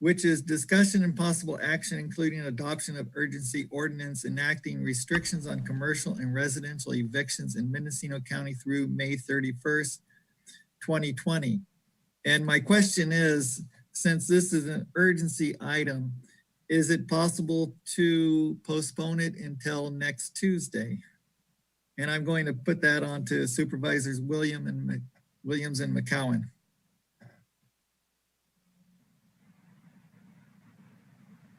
which is discussion and possible action, including adoption of urgency ordinance enacting restrictions on commercial and residential evictions in Mendocino County through May 31st, 2020. And my question is, since this is an urgency item, is it possible to postpone it until next Tuesday? And I'm going to put that on to Supervisors Williams and McCowan.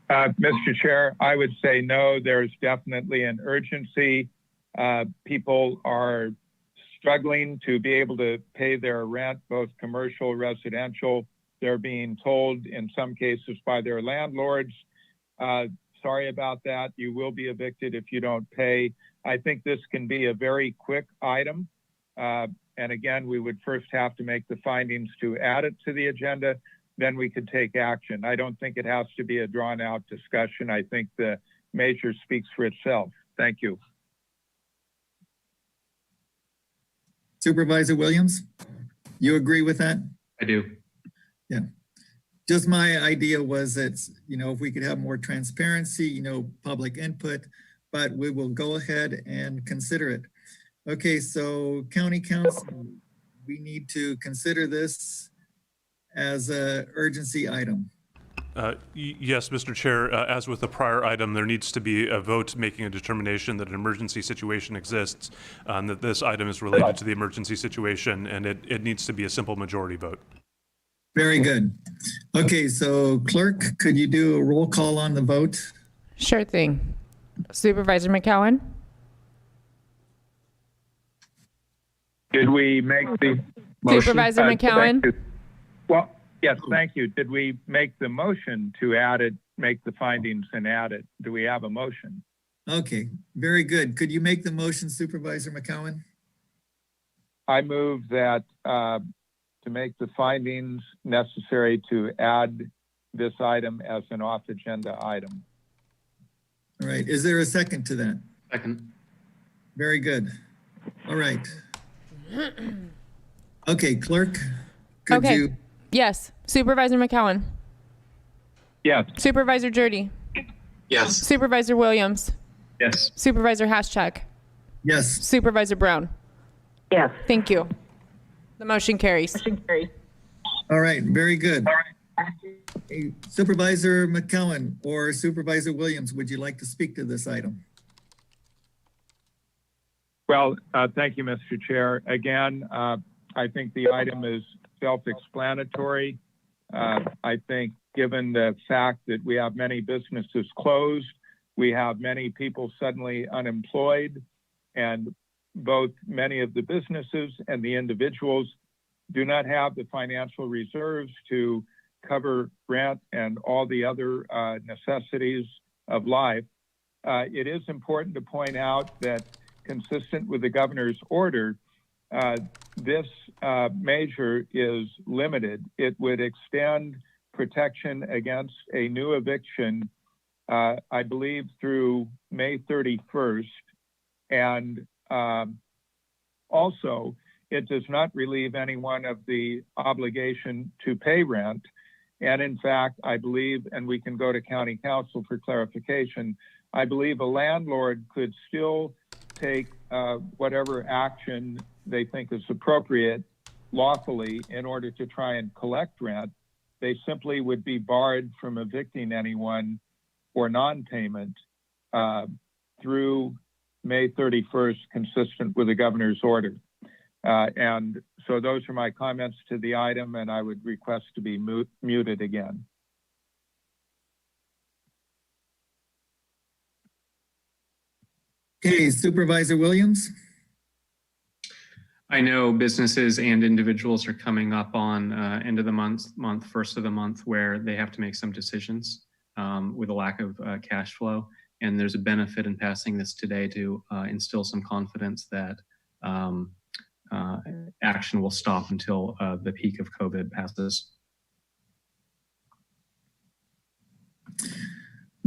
Mr. Chair, I would say no, there's definitely an urgency. People are struggling to be able to pay their rent, both commercial, residential. They're being told in some cases by their landlords, sorry about that, you will be evicted if you don't pay. I think this can be a very quick item. And again, we would first have to make the findings to add it to the agenda, then we could take action. I don't think it has to be a drawn out discussion. I think the measure speaks for itself. Thank you. Supervisor Williams, you agree with that? I do. Yeah. Just my idea was that, if we could have more transparency, public input, but we will go ahead and consider it. Okay, so County Council, we need to consider this as an urgency item. Yes, Mr. Chair, as with the prior item, there needs to be a vote making a determination that an emergency situation exists, that this item is related to the emergency situation, and it needs to be a simple majority vote. Very good. Okay, so clerk, could you do a roll call on the vote? Sure thing. Supervisor McCowan? Did we make the motion? Supervisor McCowan? Well, yes, thank you. Did we make the motion to add it, make the findings and add it? Do we have a motion? Okay, very good. Could you make the motion, Supervisor McCowan? I move that to make the findings necessary to add this item as an off-agenda item. All right, is there a second to that? Second. Very good. All right. Okay, clerk, could you? Yes. Supervisor McCowan? Yes. Supervisor Jurdy? Yes. Supervisor Williams? Yes. Supervisor Haschak? Yes. Supervisor Brown? Yes. Thank you. The motion carries. All right, very good. Hey, Supervisor McCowan or Supervisor Williams, would you like to speak to this item? Well, thank you, Mr. Chair. Again, I think the item is self-explanatory. I think given the fact that we have many businesses closed, we have many people suddenly unemployed, and both many of the businesses and the individuals do not have the financial reserves to cover rent and all the other necessities of life. It is important to point out that consistent with the governor's order, this measure is limited. It would extend protection against a new eviction, I believe, through May 31st. And also, it does not relieve anyone of the obligation to pay rent. And in fact, I believe, and we can go to County Council for clarification, I believe a landlord could still take whatever action they think is appropriate lawfully in order to try and collect rent. They simply would be barred from evicting anyone for non-payment through May 31st, consistent with the governor's order. And so those are my comments to the item, and I would request to be muted again. Okay, Supervisor Williams. I know businesses and individuals are coming up on end of the month, first of the month, where they have to make some decisions with a lack of cash flow. And there's a benefit in passing this today to instill some confidence that action will stop until the peak of COVID passes.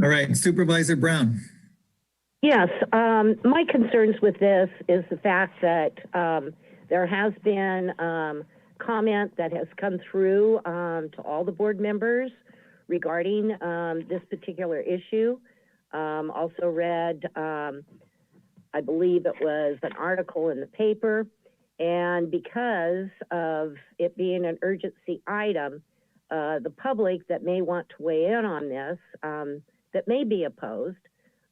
All right, Supervisor Brown. Yes, my concerns with this is the fact that there has been comment that has come through to all the board members regarding this particular issue. Also read, I believe it was an article in the paper, and because of it being an urgency item, the public that may want to weigh in on this, that may be opposed,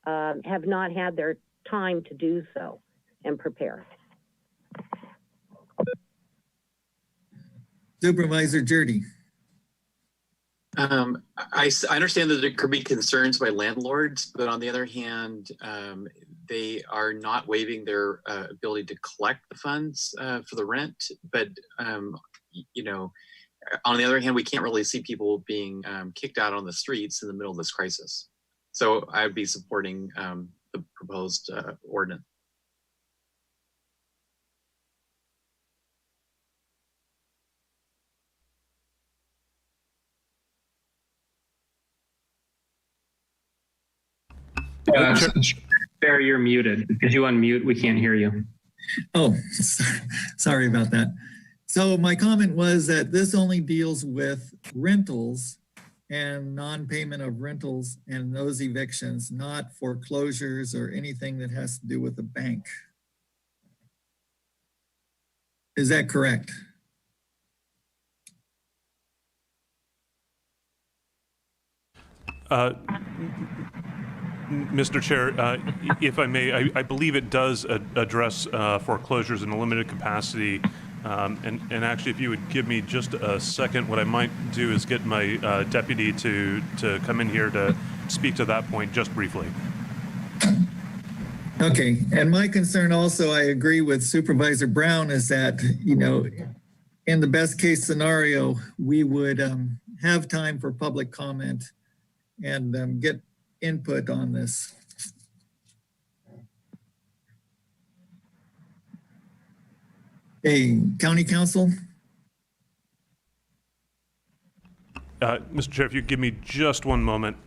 have not had their time to do so and prepare. Supervisor Jurdy. I understand that there could be concerns by landlords, but on the other hand, they are not waiving their ability to collect the funds for the rent. But, you know, on the other hand, we can't really see people being kicked out on the streets in the middle of this crisis. So I'd be supporting the proposed ordinance. Barry, you're muted. Could you unmute? We can't hear you. Oh, sorry about that. So my comment was that this only deals with rentals and non-payment of rentals and those evictions, not foreclosures or anything that has to do with the bank. Is that correct? Mr. Chair, if I may, I believe it does address foreclosures in a limited capacity. And actually, if you would give me just a second, what I might do is get my deputy to come in here to speak to that point just briefly. Okay, and my concern also, I agree with Supervisor Brown, is that, you know, in the best case scenario, we would have time for public comment and get input on this. Hey, County Council? Mr. Chair, if you give me just one moment.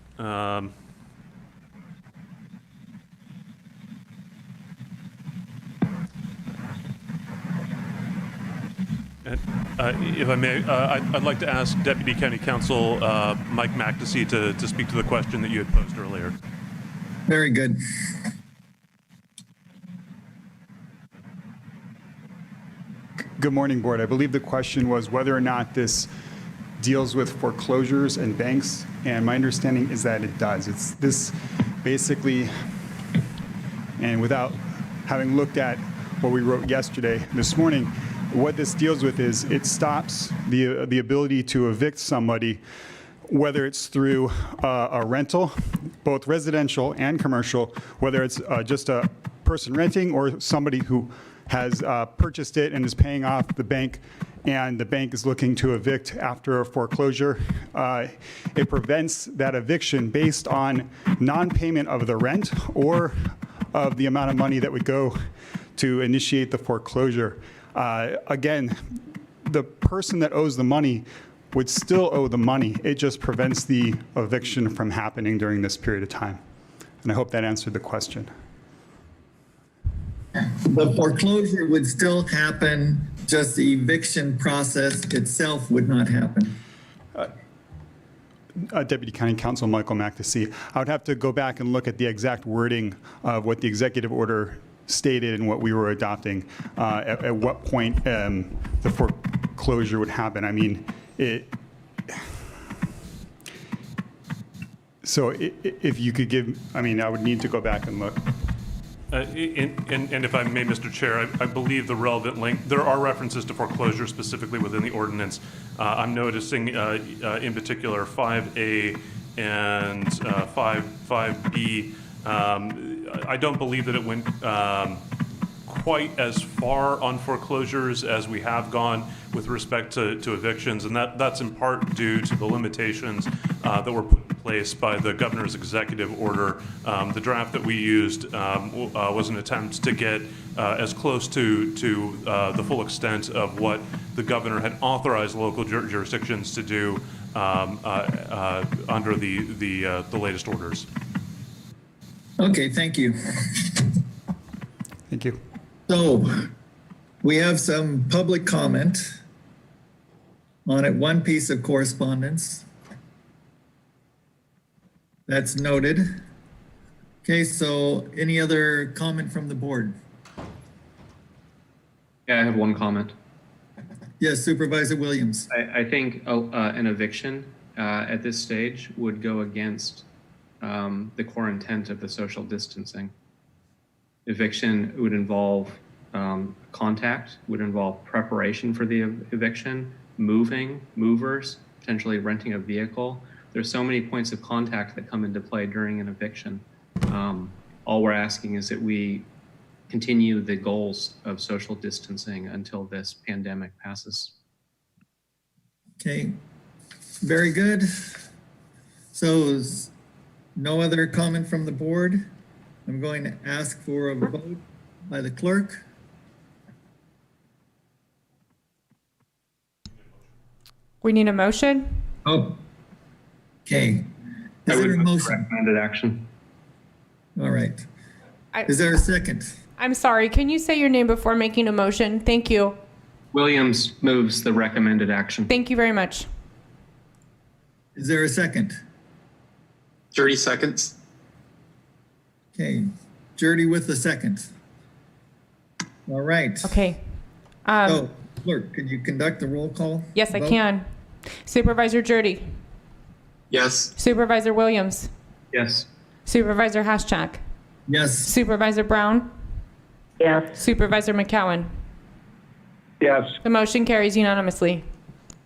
If I may, I'd like to ask Deputy County Counsel Mike McAtee to speak to the question that you had posed earlier. Very good. Good morning, Board. I believe the question was whether or not this deals with foreclosures and banks, and my understanding is that it does. It's this basically, and without having looked at what we wrote yesterday, this morning, what this deals with is it stops the ability to evict somebody, whether it's through a rental, both residential and commercial, whether it's just a person renting or somebody who has purchased it and is paying off the bank, and the bank is looking to evict after a foreclosure. It prevents that eviction based on non-payment of the rent or of the amount of money that would go to initiate the foreclosure. Again, the person that owes the money would still owe the money. It just prevents the eviction from happening during this period of time. And I hope that answered the question. The foreclosure would still happen, just the eviction process itself would not happen. Deputy County Counsel Michael McAtee, I would have to go back and look at the exact wording of what the executive order stated and what we were adopting, at what point the foreclosure would happen. I mean, so if you could give, I mean, I would need to go back and look. And if I may, Mr. Chair, I believe the relevant link, there are references to foreclosure specifically within the ordinance. I'm noticing in particular 5A and 5B. I don't believe that it went quite as far on foreclosures as we have gone with respect to evictions, and that's in part due to the limitations that were put in place by the governor's executive order. The draft that we used was an attempt to get as close to the full extent of what the governor had authorized local jurisdictions to do under the latest orders. Okay, thank you. Thank you. So we have some public comment on it, one piece of correspondence. That's noted. Okay, so any other comment from the board? Yeah, I have one comment. Yes, Supervisor Williams. I think an eviction at this stage would go against the core intent of the social distancing. Eviction would involve contact, would involve preparation for the eviction, movers, potentially renting a vehicle. There's so many points of contact that come into play during an eviction. All we're asking is that we continue the goals of social distancing until this pandemic passes. Okay, very good. So no other comment from the board. I'm going to ask for a vote by the clerk. We need a motion. Oh, okay. I Is would there a move the motion? recommended action. All right. I- Is there a second? I'm sorry, can you say your name before making a motion? Thank you. Williams moves the recommended action. Thank you very much. Is there a second? 30 seconds. Okay, Jurdy with the second. All right. Okay. Oh, clerk, could you conduct the roll call? Yes, I vote? can. Supervisor Jurdy, Yes. Supervisor Williams, Yes. Supervisor Haschak, Yes. Supervisor Brown, Yes. Supervisor McCowan. Yes. The motion carries unanimously.